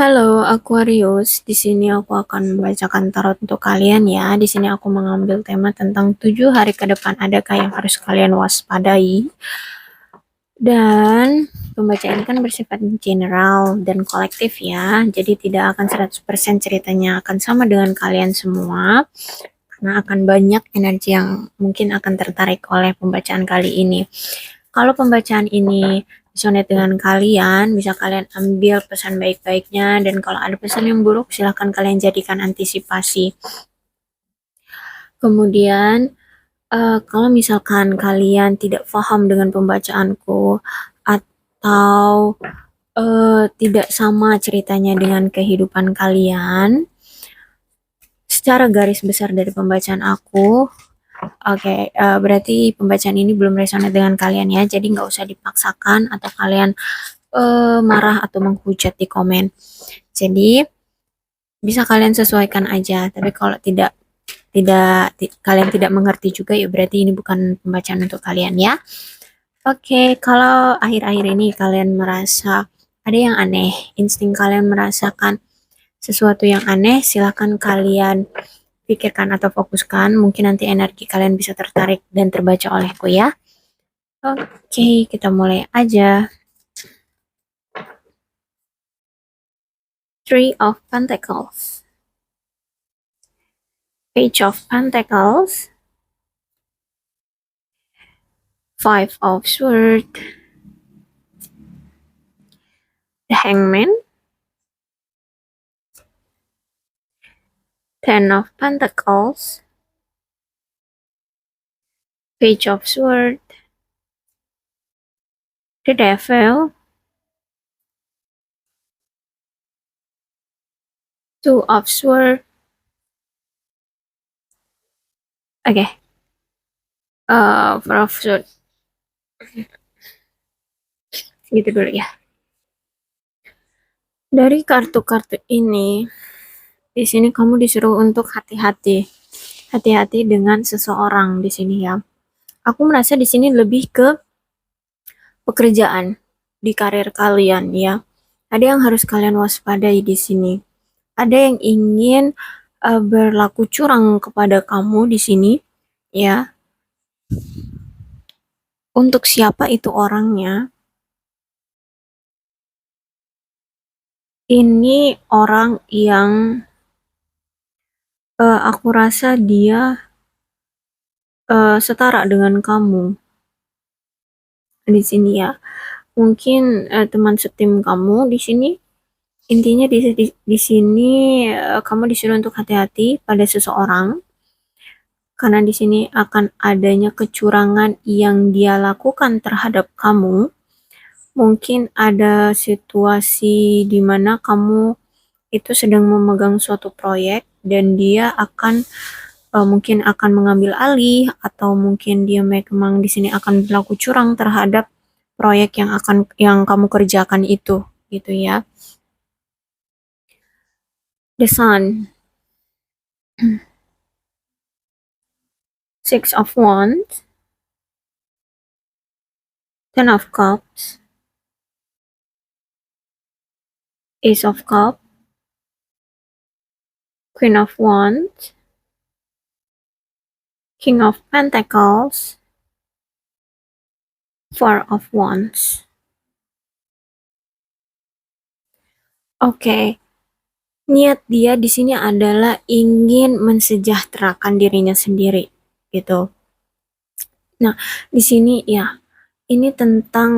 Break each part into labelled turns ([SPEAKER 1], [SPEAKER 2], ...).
[SPEAKER 1] Halo Aquarius, di sini aku akan membacakan tarot untuk kalian ya. Di sini aku mengambil tema tentang 7 hari ke depan adakah yang harus kalian waspadai. Dan pembacaan ini kan bersifat general dan kolektif ya. Jadi tidak akan 100% ceritanya akan sama dengan kalian semua. Karena akan banyak energi yang mungkin akan tertarik oleh pembacaan kali ini. Kalau pembacaan ini resonate dengan kalian, bisa kalian ambil pesan baik-baiknya, dan kalau ada pesan yang buruk, silahkan kalian jadikan antisipasi. Kemudian, kalau misalkan kalian tidak paham dengan pembacaanku, atau tidak sama ceritanya dengan kehidupan kalian, secara garis besar dari pembacaan aku, oke, berarti pembacaan ini belum resonate dengan kalian ya, jadi nggak usah dipaksakan atau kalian marah atau menghujat di komen. Jadi bisa kalian sesuaikan aja. Tapi kalau kalian tidak mengerti juga ya berarti ini bukan pembacaan untuk kalian ya. Oke, kalau akhir-akhir ini kalian merasa ada yang aneh, insting kalian merasakan sesuatu yang aneh, silahkan kalian pikirkan atau fokuskan. Mungkin nanti energi kalian bisa tertarik dan terbaca olehku ya. Oke, kita mulai aja. Three of Pentacles, Page of Pentacles, Five of Swords, the Hangman, Ten of Pentacles, Page of Swords, the Devil, Two of Swords. Oke, Four of Swords. Gitu dulu ya. Dari kartu-kartu ini, di sini kamu disuruh untuk hati-hati. Hati-hati dengan seseorang di sini ya. Aku merasa di sini lebih ke pekerjaan di karir kalian ya. Ada yang harus kalian waspadai di sini. Ada yang ingin berlaku curang kepada kamu di sini ya. Untuk siapa itu orangnya? Ini orang yang aku rasa dia setara dengan kamu di sini ya. Mungkin teman setim kamu di sini. Intinya di sini kamu disuruh untuk hati-hati pada seseorang karena di sini akan adanya kecurangan yang dia lakukan terhadap kamu. Mungkin ada situasi di mana kamu itu sedang memegang suatu proyek dan dia akan mungkin akan mengambil alih atau mungkin dia memang di sini akan berlaku curang terhadap proyek yang kamu kerjakan itu gitu ya. The Sun, Six of Wands, Ten of Cups, Ace of Cups, Queen of Wands, King of Pentacles, Four of Wands. Oke, niat dia di sini adalah ingin mensejahterakan dirinya sendiri, gitu. Nah, di sini ya, ini tentang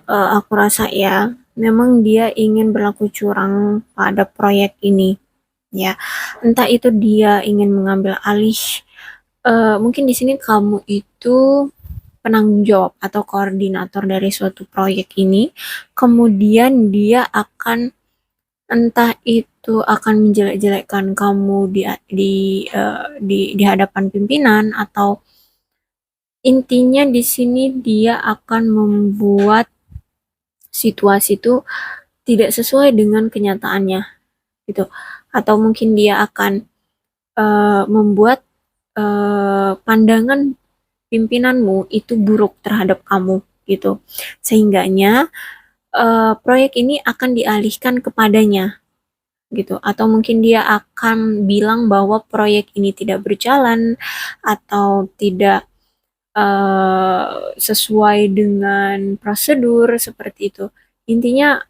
[SPEAKER 1] aku rasa ya, memang dia ingin berlaku curang pada proyek ini, ya. Entah itu dia ingin mengambil alih, mungkin di sini kamu itu penanggung jawab atau koordinator dari suatu proyek ini, kemudian dia akan entah itu akan menjelek-jelekkan kamu di hadapan pimpinan atau intinya di sini dia akan membuat situasi itu tidak sesuai dengan kenyataannya gitu atau mungkin dia akan membuat pandangan pimpinanmu itu buruk terhadap kamu gitu sehingganya proyek ini akan dialihkan kepadanya gitu, atau mungkin dia akan bilang bahwa proyek ini tidak berjalan atau tidak sesuai dengan prosedur seperti itu. Intinya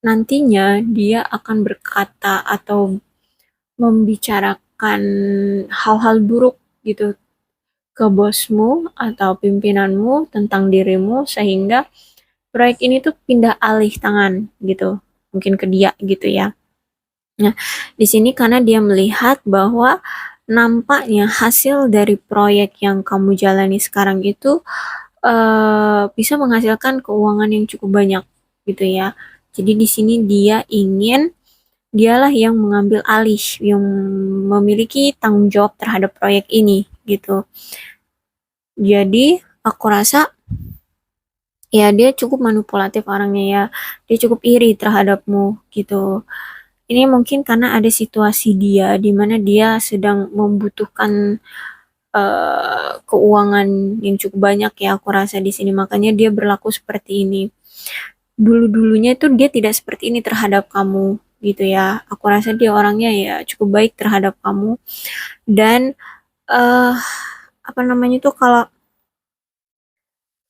[SPEAKER 1] nantinya dia akan berkata atau membicarakan hal-hal buruk gitu ke bosmu atau pimpinanmu tentang dirimu sehingga proyek ini tuh pindah alih tangan gitu. Mungkin ke dia gitu ya. Nah, di sini karena dia melihat bahwa nampaknya hasil dari proyek yang kamu jalani sekarang itu bisa menghasilkan keuangan yang cukup banyak gitu ya. Jadi di sini dialah yang mengambil alih, yang memiliki tanggung jawab terhadap proyek ini gitu. Jadi aku rasa ya dia cukup manipulatif orangnya ya. Dia cukup iri terhadapmu gitu. Ini mungkin karena ada situasi dia di mana dia sedang membutuhkan keuangan yang cukup banyak ya aku rasa di sini makanya dia berlaku seperti ini. Dulu-dulunya itu dia tidak seperti ini terhadap kamu gitu ya. Aku rasa dia orangnya ya cukup baik terhadap kamu dan eh apa namanya itu kalau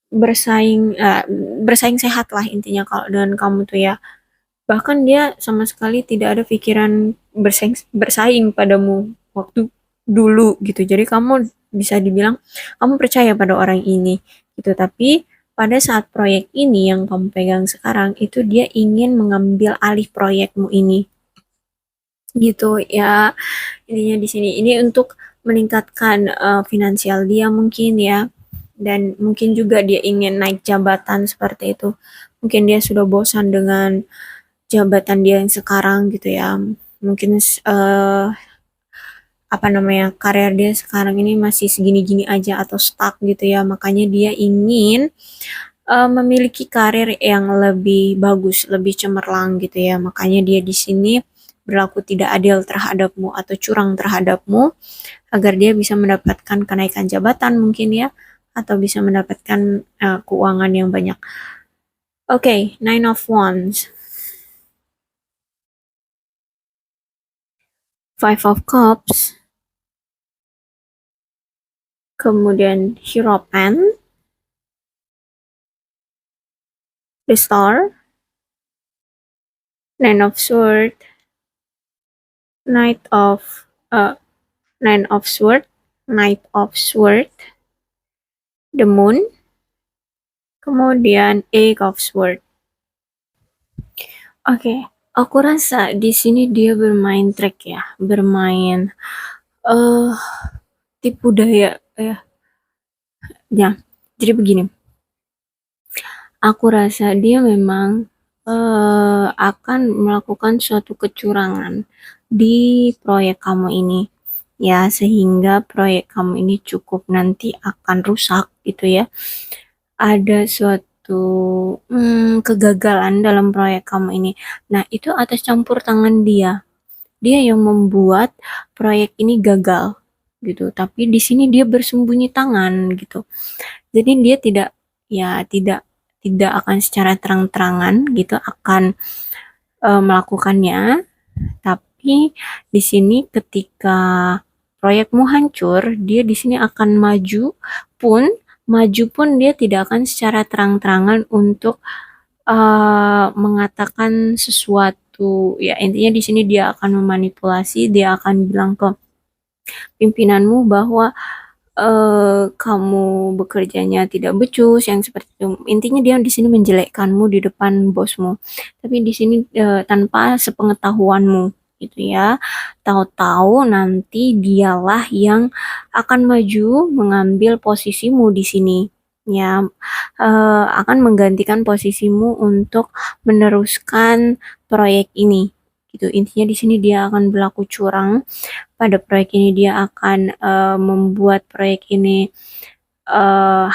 [SPEAKER 1] bersaing bersaing sehat lah intinya kalau dengan kamu tuh ya. Bahkan dia sama sekali tidak ada pikiran bersaing padamu waktu dulu gitu. Jadi kamu bisa dibilang kamu percaya pada orang ini gitu. Tapi pada saat proyek ini yang kamu pegang sekarang itu dia ingin mengambil alih proyekmu ini gitu ya. Intinya di sini ini untuk meningkatkan finansial dia mungkin ya. Dan mungkin juga dia ingin naik jabatan seperti itu. Mungkin dia sudah bosan dengan jabatan dia yang sekarang gitu ya. Mungkin apa namanya karir dia sekarang ini masih segini-gini aja atau stuck gitu ya. Makanya dia ingin memiliki karir yang lebih bagus, lebih cemerlang gitu ya. Makanya dia di sini berlaku tidak adil terhadapmu atau curang terhadapmu agar dia bisa mendapatkan kenaikan jabatan mungkin ya atau bisa mendapatkan keuangan yang banyak. Oke, Nine of Wands. Five of Cups. Kemudian Hierophant, the Star, Nine of Swords, Knight of uh, Nine of Swords, Knight of Swords, the Moon, kemudian Eight of Swords. Oke, aku rasa di sini dia bermain trik ya, bermain eh tipu daya ya. Jadi begini, aku rasa dia memang akan melakukan suatu kecurangan di proyek kamu ini ya sehingga proyek kamu ini cukup nanti akan rusak gitu ya. Ada suatu kegagalan dalam proyek kamu ini. Nah, itu atas campur tangan dia. Dia yang membuat proyek ini gagal gitu. Tapi di sini dia bersembunyi tangan gitu. Jadi dia tidak akan secara terang-terangan gitu akan melakukannya. Tapi di sini ketika proyekmu hancur, dia di sini akan maju pun dia tidak akan secara terang-terangan untuk mengatakan sesuatu. Ya, intinya di sini dia akan memanipulasi, dia akan bilang ke pimpinanmu bahwa kamu bekerjanya tidak becus yang seperti itu. Intinya dia di sini menjelekkanmu di depan bosmu. Tapi di sini tanpa sepengetahuanmu gitu ya. Tahu-tahu nanti dialah yang akan maju mengambil posisimu di sini. Ya, akan menggantikan posisimu untuk meneruskan proyek ini. Gitu. Intinya di sini dia akan berlaku curang pada proyek ini dia akan membuat proyek ini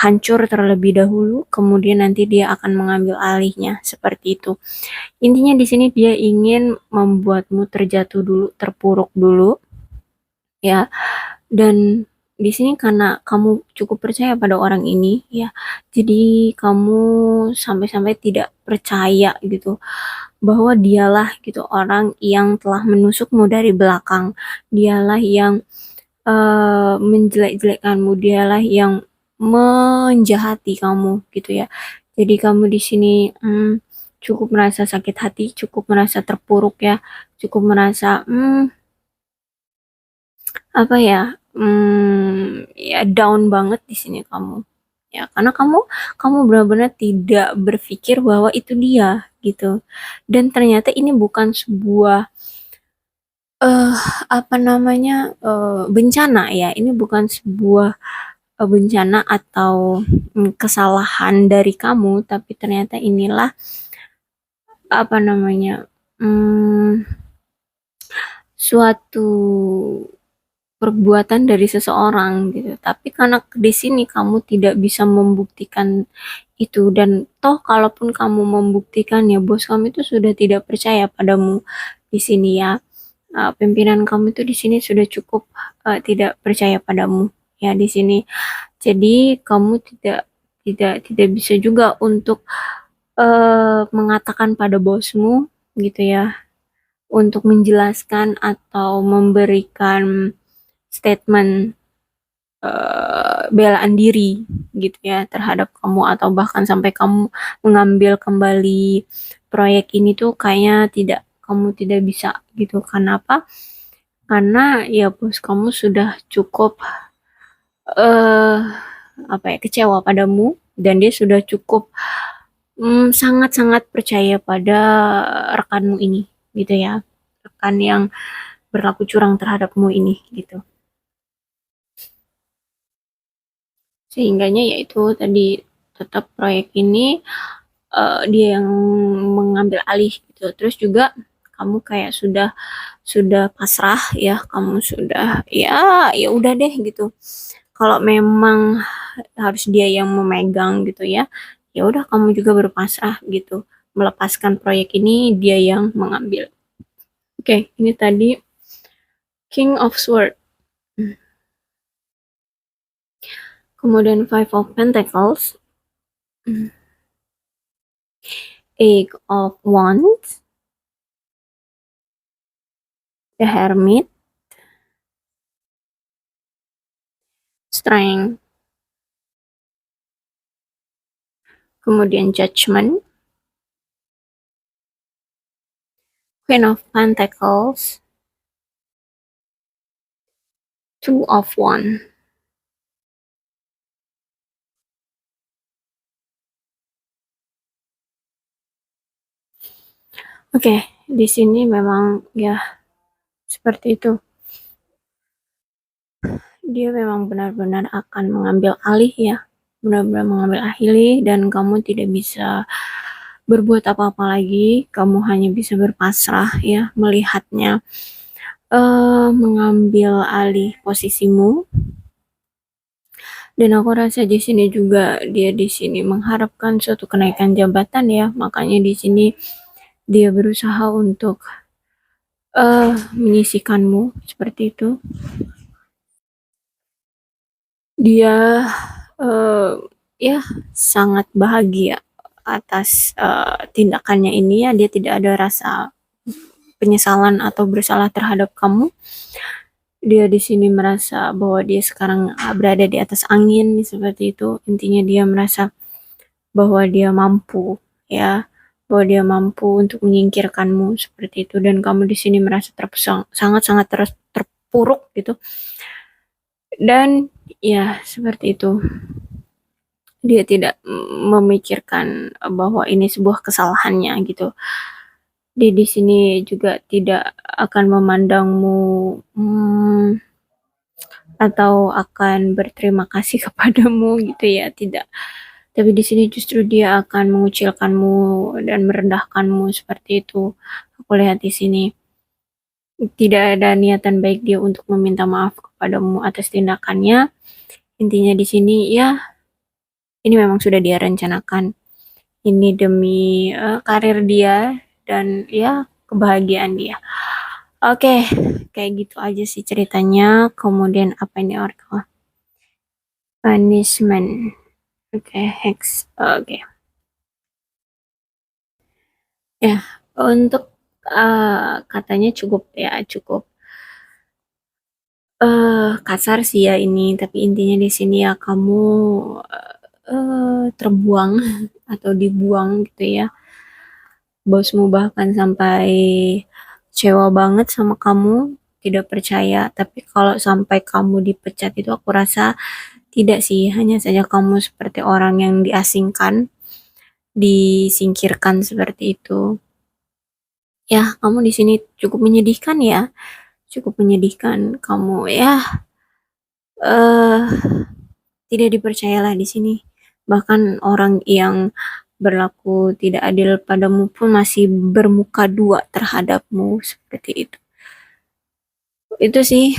[SPEAKER 1] hancur terlebih dahulu, kemudian nanti dia akan mengambil alihnya seperti itu. Intinya di sini dia ingin membuatmu terjatuh dulu, terpuruk dulu, ya. Dan di sini karena kamu cukup percaya pada orang ini, ya, jadi kamu sampai-sampai tidak percaya gitu bahwa dialah gitu orang yang telah menusukmu dari belakang, dialah yang menjelek-jelekkanmu, dialah yang menjahati kamu gitu ya. Jadi kamu di sini cukup merasa sakit hati, cukup merasa terpuruk ya, cukup merasa apa ya, ya down banget di sini kamu. Ya, karena kamu kamu benar-benar tidak berpikir bahwa itu dia gitu. Dan ternyata ini bukan sebuah eh apa namanya bencana ya. Ini bukan sebuah bencana atau kesalahan dari kamu, tapi ternyata inilah apa namanya suatu perbuatan dari seseorang gitu. Tapi karena di sini kamu tidak bisa membuktikan itu dan toh kalaupun kamu membuktikannya, bos kamu itu sudah tidak percaya padamu di sini ya. Pimpinan kamu itu di sini sudah cukup tidak percaya padamu ya di sini. Jadi kamu tidak bisa juga untuk mengatakan pada bosmu gitu ya untuk menjelaskan atau memberikan statement belaan diri gitu ya terhadap kamu atau bahkan sampai kamu mengambil kembali proyek ini tuh kayaknya kamu tidak bisa gitu. Kenapa? Karena ya bos kamu sudah cukup eh apa ya kecewa padamu dan dia sudah cukup sangat-sangat percaya pada rekanmu ini gitu ya, rekan yang berlaku curang terhadapmu ini gitu. Sehingganya yaitu tadi tetap proyek ini dia yang mengambil alih gitu. Terus juga kamu kayak sudah pasrah ya, kamu sudah ya udah deh gitu. Kalau memang harus dia yang memegang gitu ya, ya udah kamu juga berpasrah gitu. Melepaskan proyek ini dia yang mengambil. Oke, ini tadi King of Sword. Kemudian Five of Pentacles, Eight of Wands, The Hermit, Strength, kemudian Judgment, Queen of Pentacles, Two of Wands. Oke, di sini memang ya seperti itu. Dia memang benar-benar akan mengambil alih ya, benar-benar mengambil alih dan kamu tidak bisa berbuat apa-apa lagi. Kamu hanya bisa berpasrah ya melihatnya mengambil alih posisimu. Dan aku rasa di sini juga dia di sini mengharapkan suatu kenaikan jabatan ya, makanya di sini dia berusaha untuk menyisihkanmu seperti itu. Dia ya sangat bahagia atas tindakannya ini ya, dia tidak ada rasa penyesalan atau bersalah terhadap kamu. Dia di sini merasa bahwa dia sekarang berada di atas angin seperti itu. Intinya dia merasa bahwa dia mampu ya, bahwa dia mampu untuk menyingkirkanmu seperti itu dan kamu di sini merasa sangat-sangat terpuruk gitu. Dan ya seperti itu. Dia tidak memikirkan bahwa ini sebuah kesalahannya gitu. Dia di sini juga tidak akan memandangmu atau akan berterima kasih kepadamu gitu ya, tidak. Tapi di sini justru dia akan mengucilkanmu dan merendahkanmu seperti itu. Aku lihat di sini tidak ada niatan baik dia untuk meminta maaf kepadamu atas tindakannya. Intinya di sini ya ini memang sudah dia rencanakan. Ini demi karir dia dan ya kebahagiaan dia. Oke, kayak gitu aja sih ceritanya. Kemudian apa ini Oracle? Punishment. Oke, Hex. Oke. Ya, Untuk, katanya cukup ya, cukup, kasar sih ya ini, tapi intinya di sini ya kamu, terbuang atau dibuang gitu ya. Bosmu bahkan sampai kecewa banget sama kamu, tidak percaya. Tapi kalau sampai kamu dipecat itu aku rasa tidak sih, hanya saja kamu seperti orang yang diasingkan, disingkirkan seperti itu. Ya, kamu di sini cukup menyedihkan ya, cukup menyedihkan. Kamu ya, eh tidak dipercayalah di sini. Bahkan orang yang berlaku tidak adil padamu pun masih bermuka dua terhadapmu seperti itu. Itu sih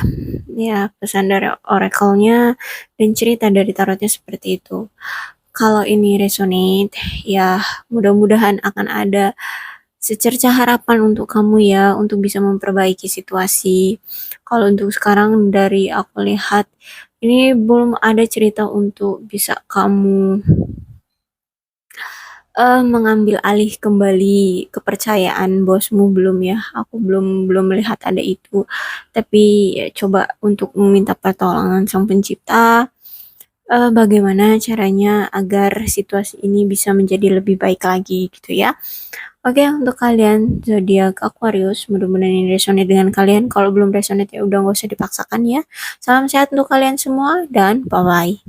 [SPEAKER 1] ya pesan dari oracle-nya dan cerita dari tarotnya seperti itu. Kalau ini resonate, ya mudah-mudahan akan ada secerca harapan untuk kamu ya, untuk bisa memperbaiki situasi. Kalau untuk sekarang dari aku lihat, ini belum ada cerita untuk bisa kamu mengambil alih kembali kepercayaan bosmu belum ya, aku belum belum melihat ada itu. Tapi ya coba untuk meminta pertolongan Sang Pencipta, bagaimana caranya agar situasi ini bisa menjadi lebih baik lagi gitu ya. Oke, untuk kalian zodiak Aquarius, mudah-mudahan ini resonate dengan kalian. Kalau belum resonate ya udah nggak usah dipaksakan ya. Salam sehat untuk kalian semua dan bye-bye.